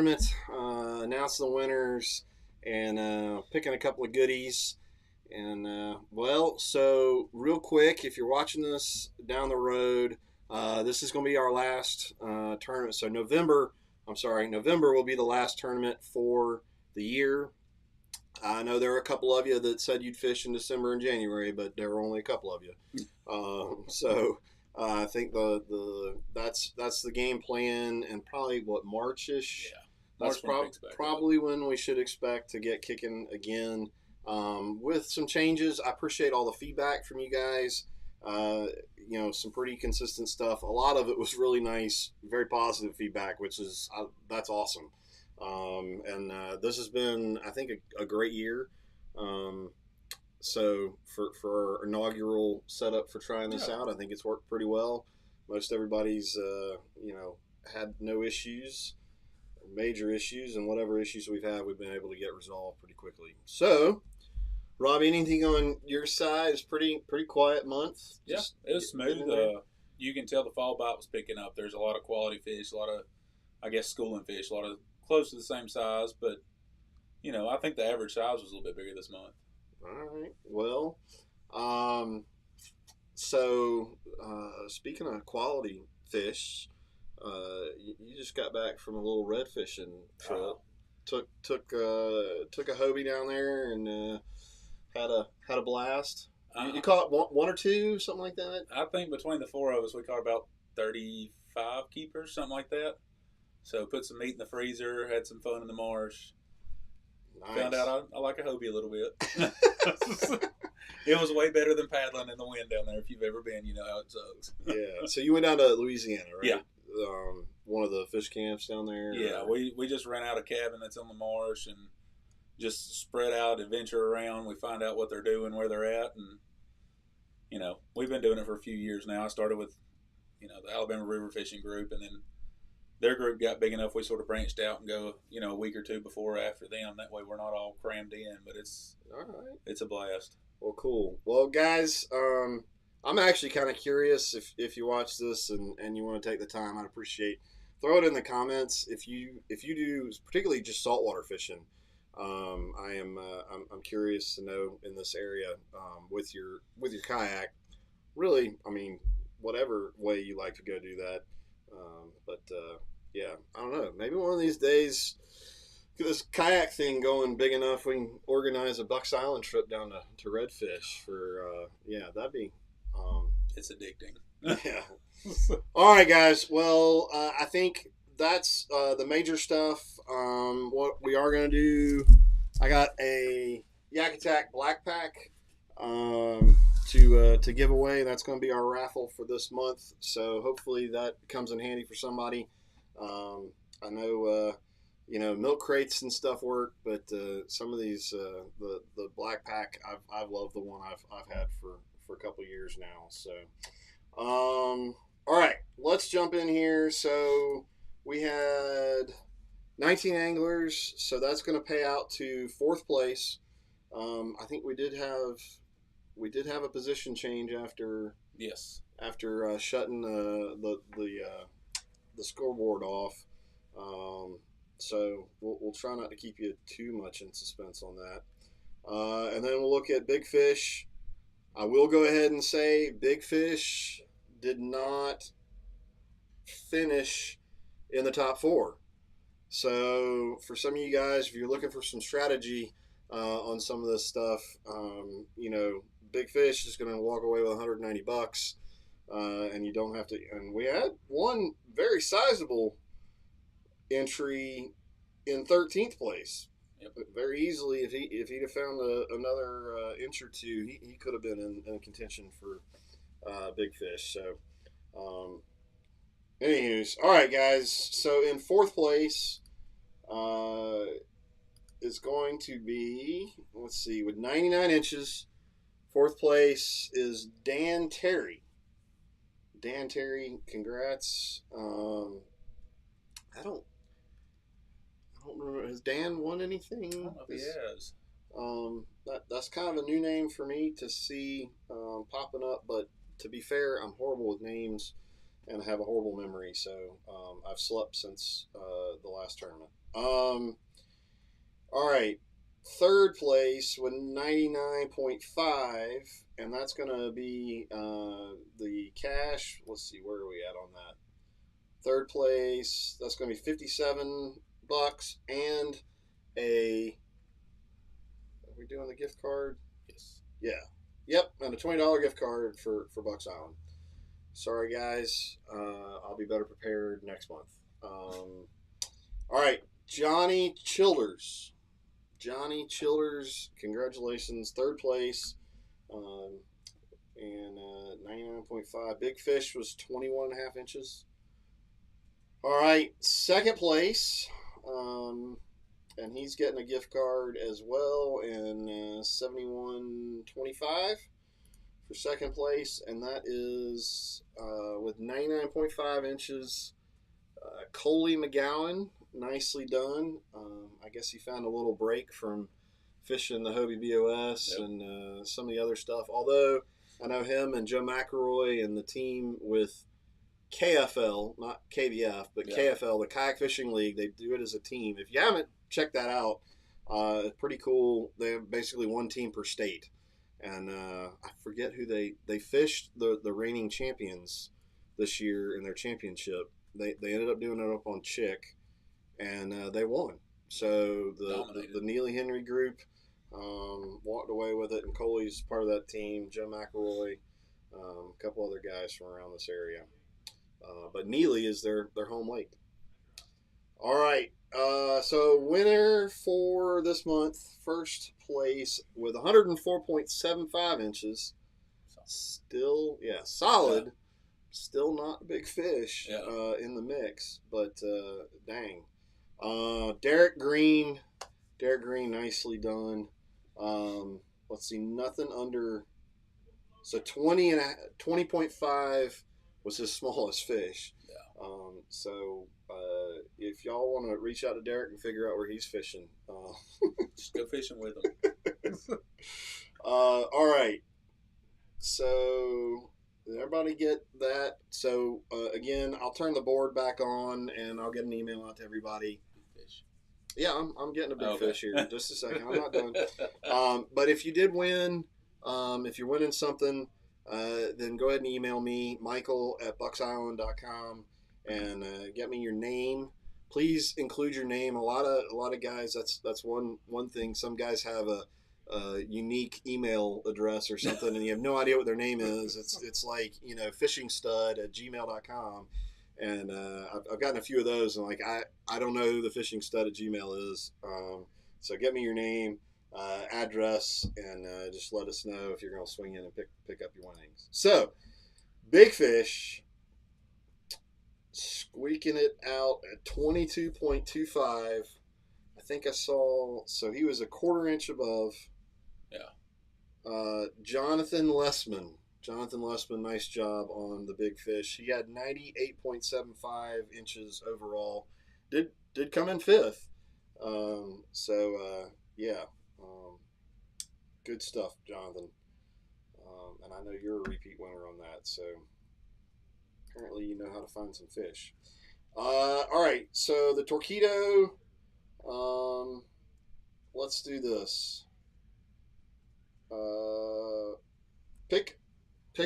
tournament, announcing the winners, and picking a couple of goodies. And so real quick, if you're watching this down the road, this is going to be our last tournament. So November will be the last tournament for the year. I know there are a couple of you that said you'd fish in December and January, but there were only a couple of you. I think that's the game plan, and probably Marchish. Yeah, that's probably when we should expect to get kicking again. With some changes. I appreciate all the feedback from you guys. Some pretty consistent stuff. A lot of it was really nice, very positive feedback, which is that's awesome. This has been, I think, a great year. So for our inaugural setup for trying this out, I think it's worked pretty well. Most everybody's had no issues, major issues, and whatever issues we've had, we've been able to get resolved pretty quickly. So, Rob, anything on your side? It's pretty quiet month. Yeah, it was smooth. You can tell the fall bite was picking up. There's a lot of quality fish, a lot of, I guess, schooling fish, a lot of close to the same size, but I think the average size was a little bit bigger this month. All right. Well, speaking of quality fish, you just got back from a little red fishing trip. Took a Hobie down there and had a blast. You caught one or two, something like that? I think between the four of us, we caught about 35 keepers, something like that. So put some meat in the freezer, had some fun in the marsh. Nice. Found out I like a Hobie a little bit. It was way better than paddling in the wind down there. If you've ever been, you know how it sucks. Yeah. So you went down to Louisiana, right? Yeah. One of the fish camps down there? Yeah. We just rent out a cabin that's in the marsh and just spread out, adventure around. We find out what they're doing, where they're at. And, we've been doing it for a few years now. I started with, the Alabama River Fishing Group, and then their group got big enough we sort of branched out and go, a week or two before or after them. That way we're not all crammed in, but it's all right. It's a blast. Well, cool. Well, guys, I'm actually kind of curious if you watch this and you want to take the time, I'd appreciate. Throw it in the comments if you do, particularly just saltwater fishing. I'm curious to know in this area with your kayak. Really, I mean, whatever way you like to go do that. Yeah, I don't know. Maybe one of these days, get this kayak thing going big enough, we can organize a Bucks Island trip down to Redfish for, that'd be... it's addicting. Yeah. All right, guys. Well, I think that's the major stuff. What we are going to do, I got a Yak Attack Black Pack to give away. That's going to be our raffle for this month. So hopefully that comes in handy for somebody. I know, milk crates and stuff work, but some of these, the Black Pack, I've loved the one I've had for a couple of years now. So, all right, let's jump in here. So we had 19 anglers, so that's going to pay out to fourth place. I think we did have a position change after shutting the scoreboard off. So we'll try not to keep you too much in suspense on that. And then we'll look at Big Fish. I will go ahead and say Big Fish did not finish in the top four. So for some of you guys, if you're looking for some strategy on some of this stuff, Big Fish is going to walk away with $190, and you don't have to. And we had one very sizable entry in 13th place. Yep. Very easily, if he'd have found another inch or two, he could have been in contention for Big Fish. So, anyways, all right, guys. So in fourth place is going to be, let's see, with 99 inches. Fourth place is Dan Terry. Dan Terry, congrats. I don't remember. Has Dan won anything? I don't know if he has. That's kind of a new name for me to see popping up, but to be fair, I'm horrible with names and I have a horrible memory, so I've slept since the last tournament. All right. Third place with 99.5, and that's going to be the cash. Let's see, where are we at on that? Third place, that's going to be $57, and a. Are we doing the gift card? Yes. Yeah. Yep, and a $20 gift card for Bucks Island. Sorry, guys. I'll be better prepared next month. All right, Johnny Childers. Johnny Childers, congratulations, third place, and 99.5. Big Fish was 21.5 inches. All right, second place, and he's getting a gift card as well, and 71.25 for second place, and that is with 99.5 inches. Coley McGowan, nicely done. I guess he found a little break from fishing the Hobie BOS and some of the other stuff. Although I know him and Joe McElroy and the team with KFL, not KBF, but KFL, the Kayak Fishing League, they do it as a team. If you haven't checked that out, it's pretty cool. They have basically one team per state. And I forget who they fished the reigning champions this year in their championship. They ended up doing it up on Chick, and they won. So the Neely Henry group walked away with it, and Coley's part of that team. Joe McElroy, a couple other guys from around this area. But Neely is their home lake. All right. So winner for this month, first place with 104.75 inches. Still, solid. Yeah. Still not a big fish in the mix, but dang. Derek Green, nicely done. Let's see, nothing under. So 20.5 was his smallest fish. Yeah. So if y'all want to reach out to Derek and figure out where he's fishing, just go fishing with him. All right. So did everybody get that? So again, I'll turn the board back on and I'll get an email out to everybody. Fish. Yeah, I'm getting a big fish here. Just a second. I'm not done. But if you did win, if you're winning something, then go ahead and email me, michael@bucksisland.com, and get me your name. Please include your name. A lot of guys, that's one thing. Some guys have a unique email address or something, and you have no idea what their name is. It's like, fishingstud@gmail.com, and I've gotten a few of those, and like I don't know who the fishingstud@gmail is. So get me your name, address, and just let us know if you're going to swing in and pick up your winnings. So Big Fish squeaking it out at 22.25. I think I saw, so he was a quarter inch above. Yeah. Jonathan Lessman, nice job on the Big Fish. He had 98.75 inches overall. Did come in fifth. Good stuff, Jonathan. And I know you're a repeat winner on that, so apparently you know how to find some fish. All right, so the Torpedo, let's do this. Pick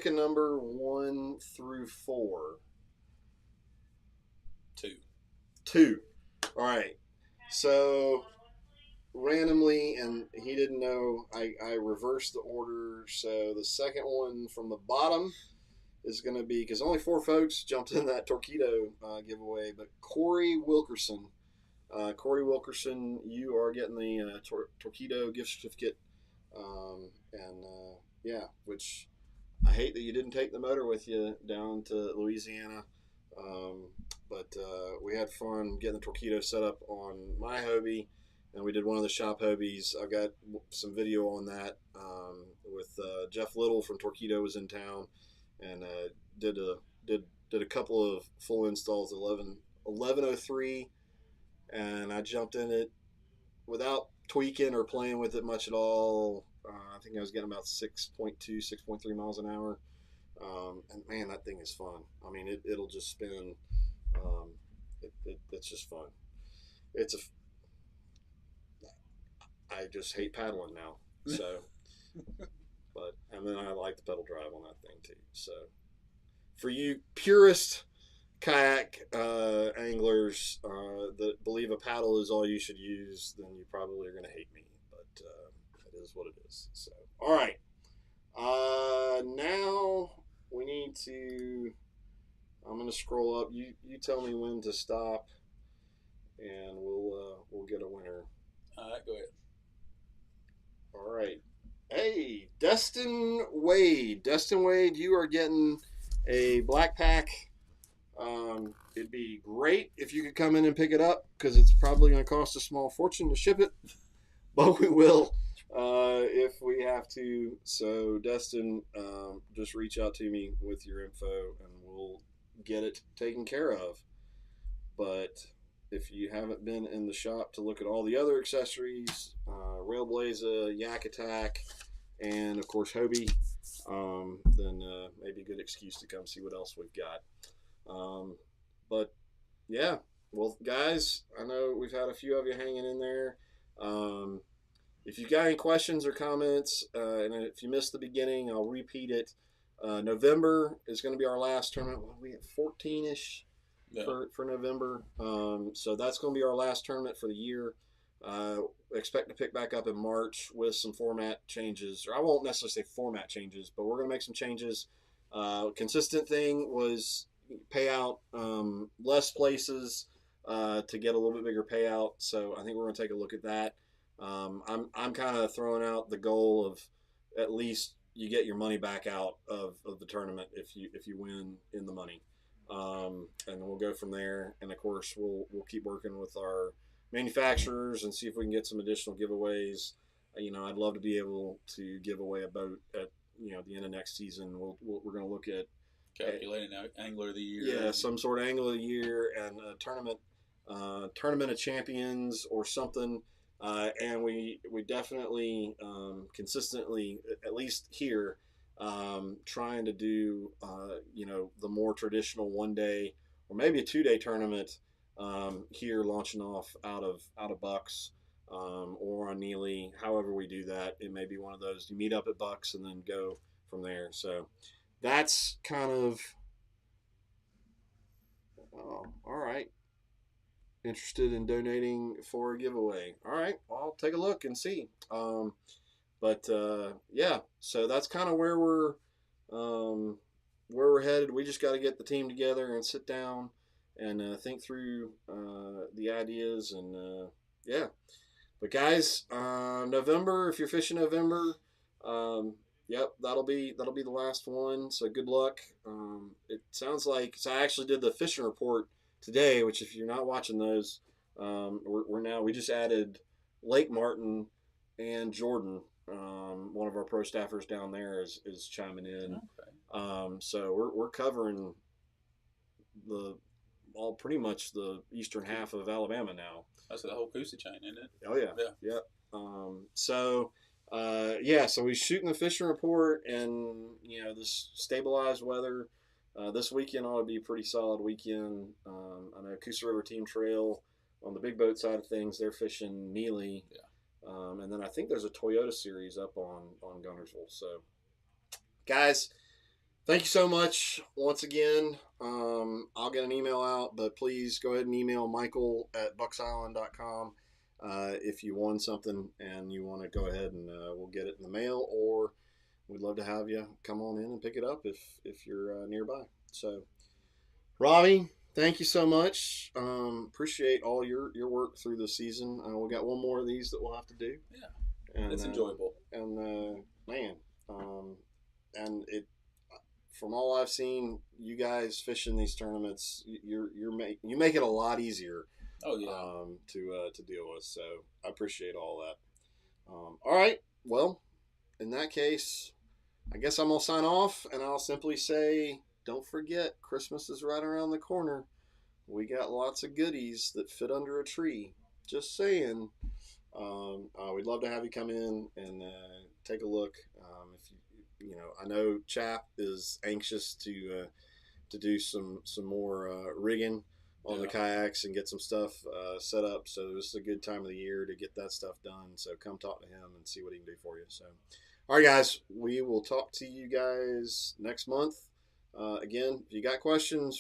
a number 1 through 4. 2. All right. So randomly, and he didn't know, I reversed the order. So the second one from the bottom is going to be, because only 4 folks jumped in that Torpedo giveaway, but Corey Wilkerson. You are getting the Torpedo gift certificate. Which I hate that you didn't take the motor with you down to Louisiana. But we had fun getting the Torpedo set up on my Hobie, and we did one of the shop Hobies. I got some video on that with Jeff Little from Torpedo was in town, and did a couple of full installs, 1103, and I jumped in it without tweaking or playing with it much at all. I think I was getting about 6.2, 6.3 miles an hour. And man, that thing is fun. I mean, it'll just spin. It's just fun. it's a. I just hate paddling now. So, but and then I like the pedal drive on that thing too. So, for you purist kayak anglers that believe a paddle is all you should use, then you probably are going to hate me. But it is what it is. So, all right. Now we need to. I'm going to scroll up. You tell me when to stop, and we'll get a winner. All right, go ahead. All right. Hey, Destin Wade. Destin Wade, you are getting a black pack. It'd be great if you could come in and pick it up because it's probably going to cost a small fortune to ship it, but we will if we have to. So, Destin, just reach out to me with your info and we'll get it taken care of. But if you haven't been in the shop to look at all the other accessories, Railblazer, Yak Attack, and of course Hobie, then maybe a good excuse to come see what else we've got. But yeah, well, guys, I know we've had a few of you hanging in there. If you've got any questions or comments, and if you missed the beginning, I'll repeat it. November is going to be our last tournament. Well, we have 14-ish for November. So that's going to be our last tournament for the year. Expect to pick back up in March with some format changes. Or I won't necessarily say format changes, but we're going to make some changes. Consistent thing was payout, less places to get a little bit bigger payout. So I think we're going to take a look at that. I'm kind of throwing out the goal of at least you get your money back out of the tournament if you win in the money. And we'll go from there. And of course, we'll keep working with our manufacturers and see if we can get some additional giveaways. I'd love to be able to give away a boat at the end of next season. We're going to look at calculating angler of the year. Yeah, some sort of angler of the year and a tournament of champions or something. And we definitely consistently, at least here, trying to do the more traditional 1 day or maybe a 2 day tournament here, launching off out of Bucks or on Neely. However we do that, it may be one of those you meet up at Bucks and then go from there. So that's kind of all right. Interested in donating for a giveaway. All right, well, I'll take a look and see. Yeah, so that's kind of where we're headed. We just got to get the team together and sit down and think through the ideas and yeah. But guys, November, if you're fishing November, yep, that'll be the last one. So good luck. It sounds like I actually did the fishing report today, which if you're not watching those, we just added Lake Martin and Jordan. One of our pro staffers down there is chiming in. Okay. So we're covering pretty much the eastern half of Alabama now. That's the whole Coosa chain, isn't it? Oh yeah. So we're shooting the fishing report, and this stabilized weather. This weekend ought to be a pretty solid weekend. I know Coosa River Team Trail on the big boat side of things, they're fishing Neely. Yeah. And then I think there's a Toyota series up on Gunnersville. So, guys, thank you so much once again. I'll get an email out, but please go ahead and email michael@bucksisland.com if you won something and you want to go ahead and we'll get it in the mail, or we'd love to have you come on in and pick it up if you're nearby. So, Robbie, thank you so much. Appreciate all your work through the season. We got one more of these that we'll have to do. Yeah, and it's enjoyable. And and it, from all I've seen, you guys fishing these tournaments, you make it a lot easier. Oh yeah. To deal with. So I appreciate all that. All right. Well, in that case, I guess I'm going to sign off, and I'll simply say, don't forget, Christmas is right around the corner. We got lots of goodies that fit under a tree. Just saying. We'd love to have you come in and take a look. If I know Chap is anxious to do some more rigging on the kayaks and get some stuff set up. So this is a good time of the year to get that stuff done. So come talk to him and see what he can do for you. So, all right, guys, we will talk to you guys next month. Again, if you got questions,